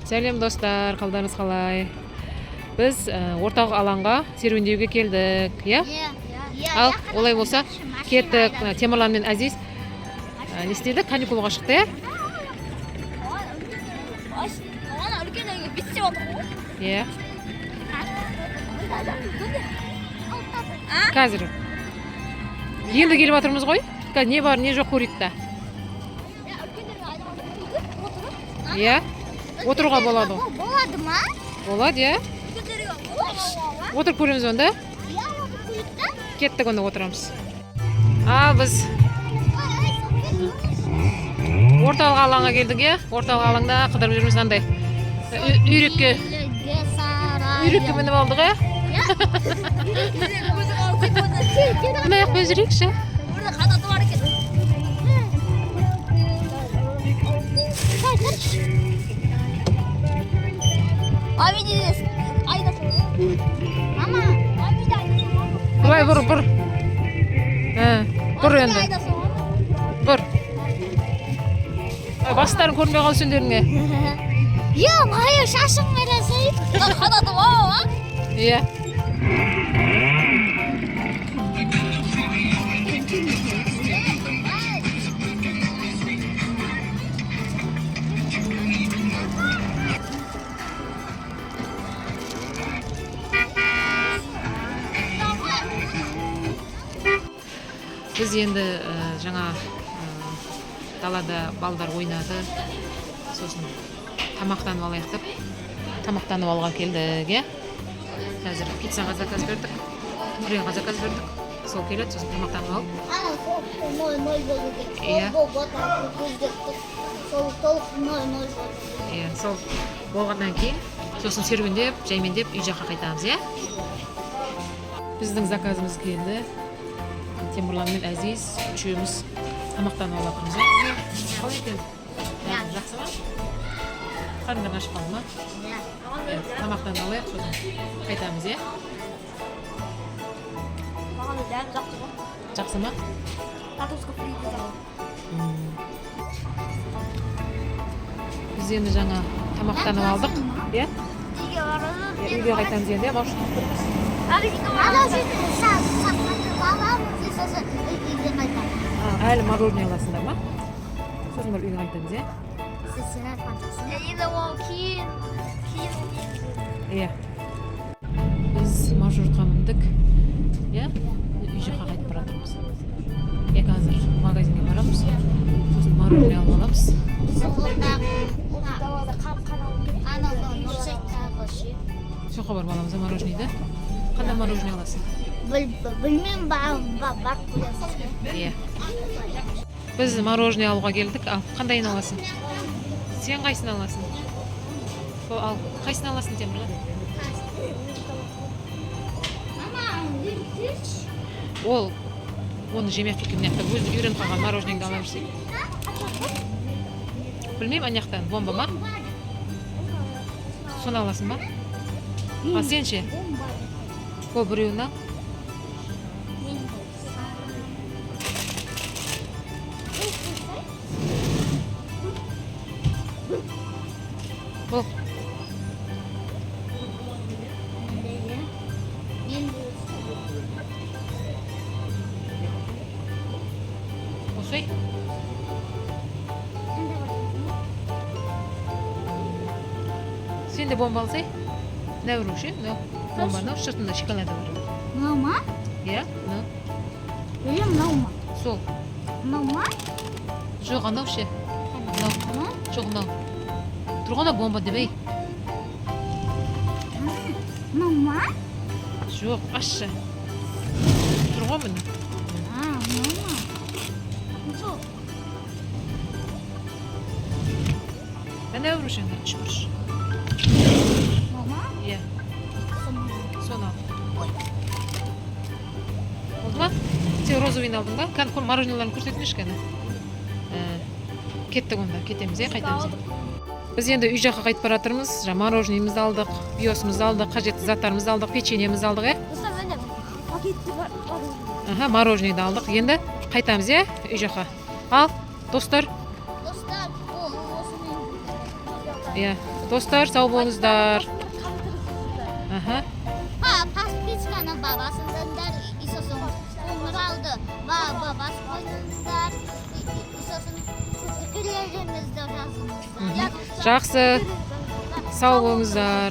Сәлем достар, қалдарыңыз қалай? Біз орталық алаңға серуендеуге келдік, иә? Ал, олай болса, кеттік. Темірлан мен Әзиз не істеді? Каникулға шықты, иә? Иә. Қазір. Енді келіп жатырмыз ғой? Не бар, не жоқ көрейік та. Иә? Отыруға болады. Болады ма? Болады, иә? Отырып көреміз онда? Иә, отырып көрейік та. Кеттік, онда отырамыз. Біз орталық алаңға келдік, иә? Орталық алаңда қыдырып жүрміз андай. Үйрекке мініп алдық, иә? Мына аяқпен жүрейікші. Қанаты бар екен. Абидес. Мама, абидес. Бұлай бұр. Бұр енді. Бұр. Бастарын көрмей қал сендеріңе. Иә, майы шашың мересей. Қанаты бар. Иә. Біз енді жаңа далада балдар ойнады. Сосын тамақтанып алайық деп тамақтанып алға келдік, иә? Қазір пиццаға заказ бердік. Пюреға заказ бердік. Сол келеді, сосын тамақтанып алып. Иә. Иә, сол болғаннан кейін сосын серуендеп, жаймендеп үй жаққа қайтамыз, иә? Біздің заказымыз келді. Темірлан мен Әзиз үшеуміз тамақтанып алатырмыз, иә? Қалай екен? Жақсы ма? Қарындар ашып қалды ма? Иә. Тамақтанып алайық, сосын қайтамыз, иә? Маған да жақсы ма? Жақсы ма? Картошка фри жасалды. Біз енді жаңа тамақтанып алдық, иә? Үйге барады. Үйге қайтамыз енді, маршрут тұрмыз. Әлі мороженое аласыңдар ма? Сосын бір үйге қайтамыз, иә? Енді ол кейін. Иә. Біз маршрутқа міндік, иә? Үй жаққа қайтып баратырмыз. Қазір магазинге барамыз. Сосын мороженое алып аламыз. Соқа барып аламыз, мороженейді. Қандай мороженое аласың? Білмеймін, барып көресіз. Иә. Біз мороженое алуға келдік. Ал, қандайын аласың? Сен қайсын аласың? Ал, қайсын аласың, Темірлан? Ол, оны жемек кеткен мынаяқта өзі үйреніп қалған мороженеңді ала берсек. Білмеймін, анаяқтан бомба ма? Соны аласың ба? Ал, сен ше? Ол біреуін ал. Бұл. Осой. Сен де бомба алсай? Не вруши? Бомба, шыртында шоколады бар. Мынау ма? Иә, Білем, мынау ма? сол. Мынау ма? Жоқ, анау ше. Жоқ, анау. Тұрғанда бомба дебей. Мынау ма? Жоқ, ашшы. Тұрған міне. Мынау ма? Сол. Не вруши, үш бұрыш. Мынау ма? Иә, соны ал. Ой. Болды ма? Сен розовыйын алдың ба? Кән мороженеларын көрсетіңізші кәні. Кеттік онда, кетеміз, қайтамыз. Біз енді үй жаққа қайтып баратырмыз. Мороженемізді алдық, биосымызды алдық, қажетті заттарымызды алдық, печеньемізді алдық, Пакетті бар. Мороженейді алдық. Енді қайтамыз, үй жаққа. Ал, достар. Достар, Iya. Dostlar, sağ bo'lingizlar. Aha. Ha, Paspichkani babasidan isosin umr oldi va babasi qo'ydilar. Isosin fikrlarimizda razımızda. Жақсы. Sağ bo'lingizlar.